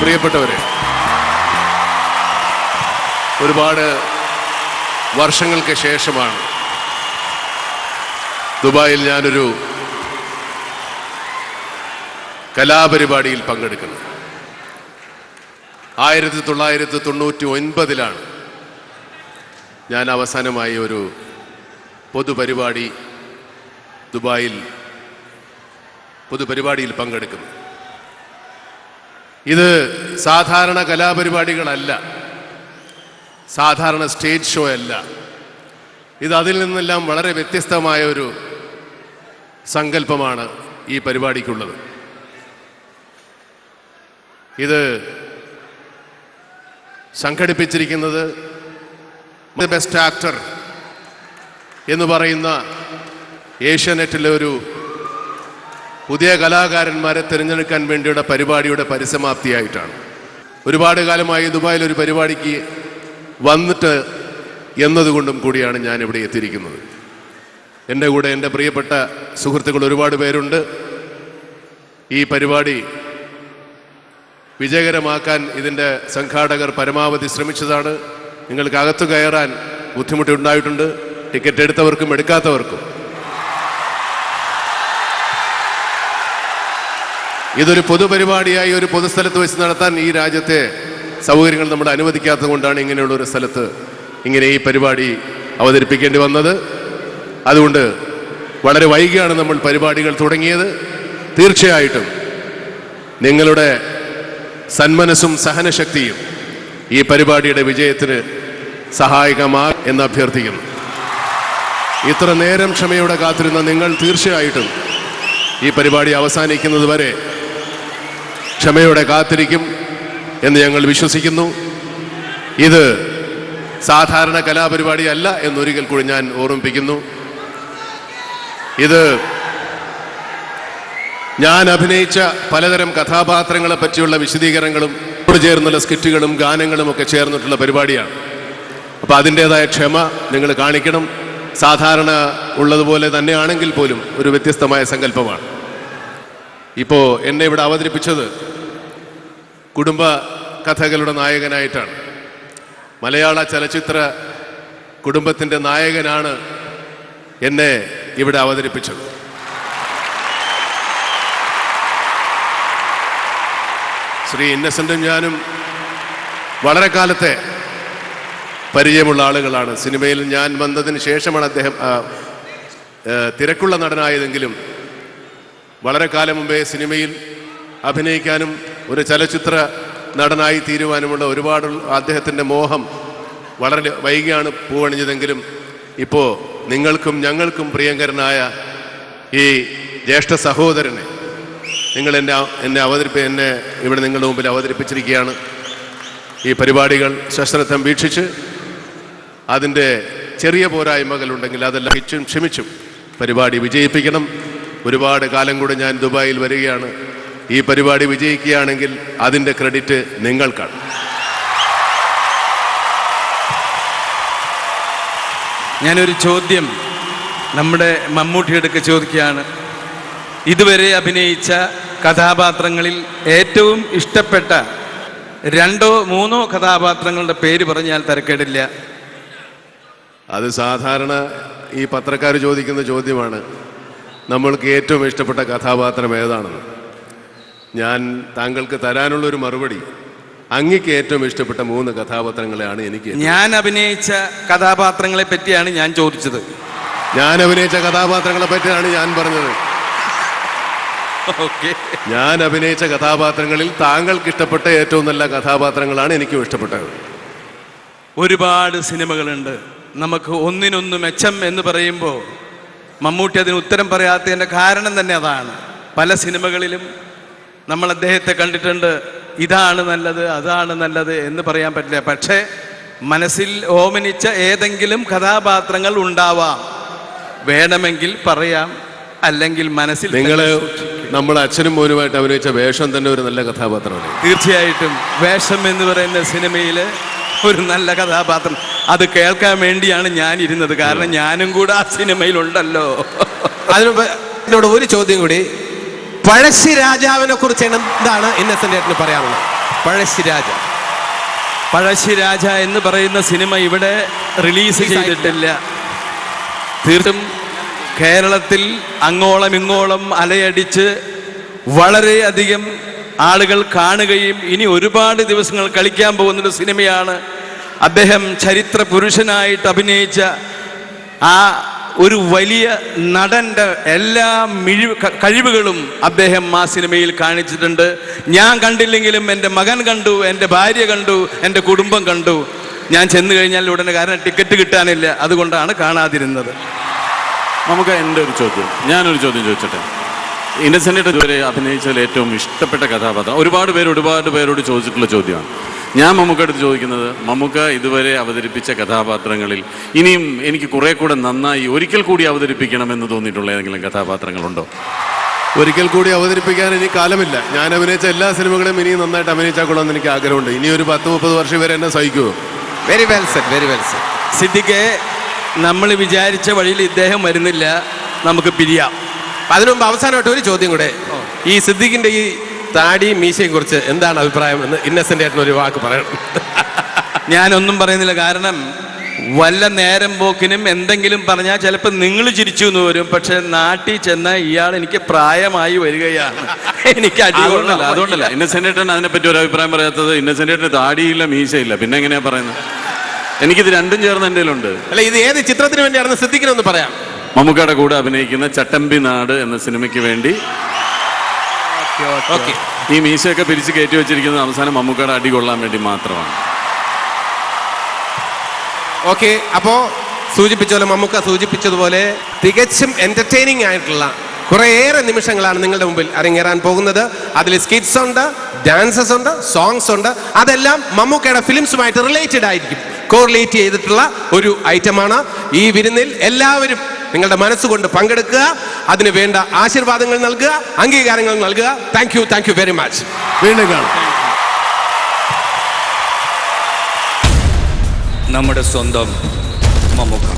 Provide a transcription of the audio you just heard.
പ്രിയപ്പെട്ടവരെ, ഒരുപാട് വർഷങ്ങൾക്ക് ശേഷമാണ് ദുബായിൽ ഞാനൊരു കലാപരിപാടിയിൽ പങ്കെടുക്കുന്നത്. 1999 ഞാൻ അവസാനമായി ഒരു പൊതുപരിപാടി ദുബായിൽ പങ്കെടുക്കുന്നു. ഇത് സാധാരണ കലാപരിപാടികളല്ല, സാധാരണ സ്റ്റേജ് ഷോ അല്ല. ഇത് അതിൽ നിന്നെല്ലാം വളരെ വ്യത്യസ്തമായ ഒരു സങ്കല്പമാണ് ഈ പരിപാടിക്കുള്ളത്. ഇത് സംഘടിപ്പിച്ചിരിക്കുന്നത് ബെസ്റ്റ് ആക്ടർ എന്ന് പറയുന്ന ഏഷ്യാനെറ്റിലെ ഒരു പുതിയ കലാകാരന്മാരെ തിരഞ്ഞെടുക്കാൻ വേണ്ടിയുള്ള പരിപാടിയുടെ പരിസമാപ്തിയായിട്ടാണ്. ഒരുപാട് കാലമായി ദുബായിൽ ഒരു പരിപാടിക്ക് വന്നിട്ട് എന്നതുകൊണ്ടും കൂടിയാണ് ഞാൻ ഇവിടെ എത്തിയിരിക്കുന്നത്. എൻ്റെ കൂടെ എൻ്റെ പ്രിയപ്പെട്ട സുഹൃത്തുക്കൾ ഒരുപാട് പേരുണ്ട്. ഈ പരിപാടി വിജയകരമാക്കാൻ ഇതിൻ്റെ സംഘാടകർ പരമാവധി ശ്രമിച്ചതാണ്. നിങ്ങൾക്ക് അകത്തു കയറാൻ ബുദ്ധിമുട്ടുണ്ടായിട്ടുണ്ട്, ടിക്കറ്റ് എടുത്തവർക്കും എടുക്കാത്തവർക്കും. ഇതൊരു പൊതുപരിപാടിയായി ഒരു പൊതുസ്ഥലത്ത് വെച്ച് നടത്താൻ ഈ രാജ്യത്തെ സൗകര്യങ്ങൾ നമ്മൾ അനുവദിക്കാത്തത് കൊണ്ടാണ് ഇങ്ങനെയുള്ള ഒരു സ്ഥലത്ത് ഇങ്ങനെ ഈ പരിപാടി അവതരിപ്പിക്കേണ്ടി വന്നത്. അതുകൊണ്ട് വളരെ വൈകിയാണ് നമ്മൾ പരിപാടികൾ തുടങ്ങിയത്. തീർച്ചയായിട്ടും നിങ്ങളുടെ സന്മനസ്സും സഹനശക്തിയും ഈ പരിപാടിയുടെ വിജയത്തിന് സഹായകമാകും എന്ന് അഭ്യർത്ഥിക്കുന്നു. ഇത്ര നേരം ക്ഷമയോടെ കാത്തിരുന്ന നിങ്ങൾ തീർച്ചയായിട്ടും ഈ പരിപാടി അവസാനിക്കുന്നത് വരെ ക്ഷമയോടെ കാത്തിരിക്കും എന്ന് ഞങ്ങൾ വിശ്വസിക്കുന്നു. ഇത് സാധാരണ കലാപരിപാടിയല്ല എന്നൊരിക്കൽ കൂടി ഞാൻ ഓർമ്മിപ്പിക്കുന്നു. ഇത് ഞാൻ അഭിനയിച്ച പലതരം കഥാപാത്രങ്ങളെ പറ്റിയുള്ള വിശദീകരണങ്ങളും ചേർന്നുള്ള സ്കിറ്റുകളും ഗാനങ്ങളും ഒക്കെ ചേർന്നിട്ടുള്ള പരിപാടിയാണ്. അപ്പം അതിൻ്റെതായ ക്ഷമ നിങ്ങൾ കാണിക്കണം. സാധാരണ ഉള്ളതുപോലെ തന്നെയാണെങ്കിൽ പോലും ഒരു വ്യത്യസ്തമായ സങ്കല്പമാണ്. ഇപ്പോൾ എന്നെ ഇവിടെ അവതരിപ്പിച്ചത് കുടുംബ കഥകളുടെ നായകനായിട്ടാണ്. മലയാള ചലച്ചിത്ര കുടുംബത്തിൻ്റെ നായകനാണ് എന്നെ ഇവിടെ അവതരിപ്പിച്ചത്. ശ്രീ ഇന്നസെന്റും ഞാനും വളരെ കാലത്തെ പരിചയമുള്ള ആളുകളാണ്. സിനിമയിൽ ഞാൻ വന്നതിന് ശേഷമാണ് അദ്ദേഹം തിരക്കുള്ള നടനായതെങ്കിലും വളരെ കാലം മുമ്പേ സിനിമയിൽ അഭിനയിക്കാനും ഒരു ചലച്ചിത്ര നടനായി തീരുവാനുമുള്ള ഒരുപാട് അദ്ദേഹത്തിൻ്റെ മോഹം വളരെ വൈകിയാണ് പൂവണിഞ്ഞതെങ്കിലും ഇപ്പോൾ നിങ്ങൾക്കും ഞങ്ങൾക്കും പ്രിയങ്കരനായ ഈ ജ്യേഷ്ഠ സഹോദരനെ നിങ്ങൾ എന്നെ ഇവിടെ നിങ്ങളുടെ മുമ്പിൽ അവതരിപ്പിച്ചിരിക്കുകയാണ്. ഈ പരിപാടികൾ സശ്രദ്ധം വീക്ഷിച്ച് അതിൻ്റെ ചെറിയ പോരായ്മകളുണ്ടെങ്കിൽ അതെല്ലാം ക്ഷമിച്ചും പരിപാടി വിജയിപ്പിക്കണം. ഒരുപാട് കാലം കൂടെ ഞാൻ ദുബായിൽ വരികയാണ്. ഈ പരിപാടി വിജയിക്കുകയാണെങ്കിൽ അതിൻ്റെ ക്രെഡിറ്റ് നിങ്ങൾക്കാണ്. ഞാനൊരു ചോദ്യം നമ്മുടെ മമ്മൂട്ടിയെടുക്ക് ചോദിക്കുകയാണ്. ഇതുവരെ അഭിനയിച്ച കഥാപാത്രങ്ങളിൽ ഏറ്റവും ഇഷ്ടപ്പെട്ട 2 or 3 കഥാപാത്രങ്ങളുടെ പേര് പറഞ്ഞാൽ തരക്കേടില്ല. അത് സാധാരണ ഈ പത്രക്കാർ ചോദിക്കുന്ന ചോദ്യമാണ്, നമ്മൾക്ക് ഏറ്റവും ഇഷ്ടപ്പെട്ട കഥാപാത്രം ഏതാണെന്ന്. ഞാൻ താങ്കൾക്ക് തരാനുള്ളൊരു മറുപടി, അങ്ങക്ക് ഏറ്റവും ഇഷ്ടപ്പെട്ട 3 കഥാപാത്രങ്ങളെയാണ് എനിക്ക്. ഞാൻ അഭിനയിച്ച കഥാപാത്രങ്ങളെ പറ്റിയാണ് ഞാൻ ചോദിച്ചത്. ഞാൻ അഭിനയിച്ച കഥാപാത്രങ്ങളെ പറ്റിയാണ് ഞാൻ പറഞ്ഞത്. ഞാൻ അഭിനയിച്ച കഥാപാത്രങ്ങളിൽ താങ്കൾക്ക് ഇഷ്ടപ്പെട്ട ഏറ്റവും നല്ല കഥാപാത്രങ്ങളാണ് എനിക്കും ഇഷ്ടപ്പെട്ടത്. ഒരുപാട് സിനിമകളുണ്ട്. നമുക്ക് ഒന്നിനൊന്ന് മെച്ചം എന്ന് പറയുമ്പോൾ മമ്മൂട്ടി അതിന് ഉത്തരം പറയാത്തതിൻ്റെ കാരണം തന്നെ അതാണ്. പല സിനിമകളിലും നമ്മൾ അദ്ദേഹത്തെ കണ്ടിട്ടുണ്ട്, ഇതാണ് നല്ലത് അതാണ് നല്ലത് എന്ന് പറയാൻ പറ്റില്ല. പക്ഷേ മനസ്സിൽ ഓമനിച്ച ഏതെങ്കിലും കഥാപാത്രങ്ങൾ ഉണ്ടാവാം, വേണമെങ്കിൽ പറയാം, അല്ലെങ്കിൽ മനസ്സിൽ. നിങ്ങൾ നമ്മുടെ അച്ഛനും മോനുമായിട്ട് അഭിനയിച്ച വേഷം തന്നെ ഒരു നല്ല കഥാപാത്രമാണ്. തീർച്ചയായിട്ടും വേഷം എന്ന് പറയുന്ന സിനിമയിൽ ഒരു നല്ല കഥാപാത്രം, അത് കേൾക്കാൻ വേണ്ടിയാണ് ഞാൻ ഇരുന്നത്. കാരണം ഞാനും കൂടെ ആ സിനിമയിലുണ്ടല്ലോ. അതിനോട് ഒരു ചോദ്യം കൂടി, പഴശ്ശി രാജാവിനെ കുറിച്ച് എന്താണ് ഇന്നസെന്റ് ഏട്ടന് പറയാനുള്ളത്? പഴശ്ശിരാജ. പഴശ്ശിരാജ എന്ന് പറയുന്ന സിനിമ ഇവിടെ റിലീസ് ചെയ്തിട്ടില്ല. തീർത്തും കേരളത്തിൽ അങ്ങോളം ഇങ്ങോളം അലയടിച്ച് വളരെയധികം ആളുകൾ കാണുകയും ഇനി ഒരുപാട് ദിവസങ്ങൾ കളിക്കാൻ പോകുന്നൊരു സിനിമയാണ്. അദ്ദേഹം ചരിത്ര പുരുഷനായിട്ട് അഭിനയിച്ച ആ ഒരു വലിയ നടൻ്റെ എല്ലാ കഴിവുകളും അദ്ദേഹം ആ സിനിമയിൽ കാണിച്ചിട്ടുണ്ട്. ഞാൻ കണ്ടില്ലെങ്കിലും എൻ്റെ മകൻ കണ്ടു, എൻ്റെ ഭാര്യ കണ്ടു, എൻ്റെ കുടുംബം കണ്ടു. ഞാൻ ചെന്ന് കഴിഞ്ഞാൽ ഉടനെ, കാരണം ടിക്കറ്റ് കിട്ടാനില്ല, അതുകൊണ്ടാണ് കാണാതിരുന്നത്. നമുക്ക് എൻ്റെ ഒരു ചോദ്യം, ഞാനൊരു ചോദ്യം ചോദിച്ചോട്ടെ. ഇന്നസെൻ്റ് ഇതുവരെ അഭിനയിച്ചതിൽ ഏറ്റവും ഇഷ്ടപ്പെട്ട കഥാപാത്രം ഒരുപാട് പേരോട് ചോദിച്ചിട്ടുള്ള ചോദ്യമാണ്. ഞാൻ മമ്മൂക്കടുത്ത് ചോദിക്കുന്നത്, മമ്മൂക്ക ഇതുവരെ അവതരിപ്പിച്ച കഥാപാത്രങ്ങളിൽ ഇനിയും എനിക്ക് കുറെ കൂടെ നന്നായി ഒരിക്കൽ കൂടി അവതരിപ്പിക്കണമെന്ന് തോന്നിയിട്ടുള്ള ഏതെങ്കിലും കഥാപാത്രങ്ങളുണ്ടോ? ഒരിക്കൽ കൂടി അവതരിപ്പിക്കാൻ ഇനി കാലമില്ല. ഞാൻ അഭിനയിച്ച എല്ലാ സിനിമകളും ഇനിയും നന്നായിട്ട് അഭിനയിച്ചാൽ കൊള്ളാമെന്ന് എനിക്ക് ആഗ്രഹമുണ്ട്. ഇനി ഒരു 10-30 വർഷം വരെ എന്നെ സഹിക്കുമോ? Very well said, very well said. സിദ്ദിഖെ, നമ്മൾ വിചാരിച്ച വഴിയിൽ ഇദ്ദേഹം വരുന്നില്ല, നമുക്ക് പിരിയാം. അതിനു മുമ്പ് അവസാനമായിട്ട് ഒരു ചോദ്യം കൂടെ. ഈ സിദ്ദിഖിന്റെ ഈ താടിയും മീശയും കുറിച്ച് എന്താണ് അഭിപ്രായം എന്ന് ഇന്നസെന്റ് ഏട്ടൻ ഒരു വാക്ക് പറയണം. ഞാനൊന്നും പറയുന്നില്ല, കാരണം വല്ല നേരം പോക്കിനും എന്തെങ്കിലും പറഞ്ഞാൽ ചിലപ്പോൾ നിങ്ങൾ ചിരിച്ചു എന്ന് വരും. പക്ഷെ നാട്ടിൽ ചെന്നാൽ ഇയാൾ എനിക്ക് പ്രായമായി വരികയാണ്, എനിക്ക് അതുകൊണ്ടല്ല ഇന്നസെന്റ് ഏട്ടൻ അതിനെപ്പറ്റി ഒരു അഭിപ്രായം പറയാത്തത്. ഇന്നസെന്റ് ഏട്ടന് താടിയില്ല, മീശയില്ല, പിന്നെ എങ്ങനെയാ പറയുന്നത്? എനിക്കിത് രണ്ടും ചേർന്ന് എൻ്റെ ഉണ്ട്. അല്ല, ഇത് ഏത് ചിത്രത്തിന് വേണ്ടിയാണെന്ന് സിദ്ദിഖിനൊന്ന് പറയാം. മമ്മൂക്കയുടെ കൂടെ അഭിനയിക്കുന്ന ചട്ടമ്പി നാട് എന്ന സിനിമയ്ക്ക് വേണ്ടി ഈ മീശയൊക്കെ പിരിച്ച് കയറ്റി വെച്ചിരിക്കുന്നത് അവസാനം മമ്മൂക്കയുടെ അടി കൊള്ളാൻ വേണ്ടി മാത്രമാണ്. ഓക്കെ, അപ്പോ മമ്മൂക്ക സൂചിപ്പിച്ചതുപോലെ തികച്ചും എന്റർടൈനിങ് ആയിട്ടുള്ള കുറേയേറെ നിമിഷങ്ങളാണ് നിങ്ങളുടെ മുമ്പിൽ അരങ്ങേറാൻ പോകുന്നത്. അതിൽ സ്കിറ്റ്സ് ഉണ്ട്, ഡാൻസസ് ഉണ്ട്, സോങ്സ് ഉണ്ട്. അതെല്ലാം മമ്മൂക്കയുടെ ഫിലിംസുമായിട്ട് റിലേറ്റഡ് ആയിരിക്കും, കോറിലേറ്റ് ചെയ്തിട്ടുള്ള ഒരു ഐറ്റമാണ്. ഈ വിരുന്നിൽ എല്ലാവരും നിങ്ങളുടെ മനസ്സുകൊണ്ട് പങ്കെടുക്കുക, അതിന് വേണ്ട ആശീർവാദങ്ങൾ നൽകുക, അംഗീകാരങ്ങൾ നൽകുക. Thank you very much. വീണ്ടും കാണാം. നമ്മുടെ സ്വന്തം മമ്മൂക്ക.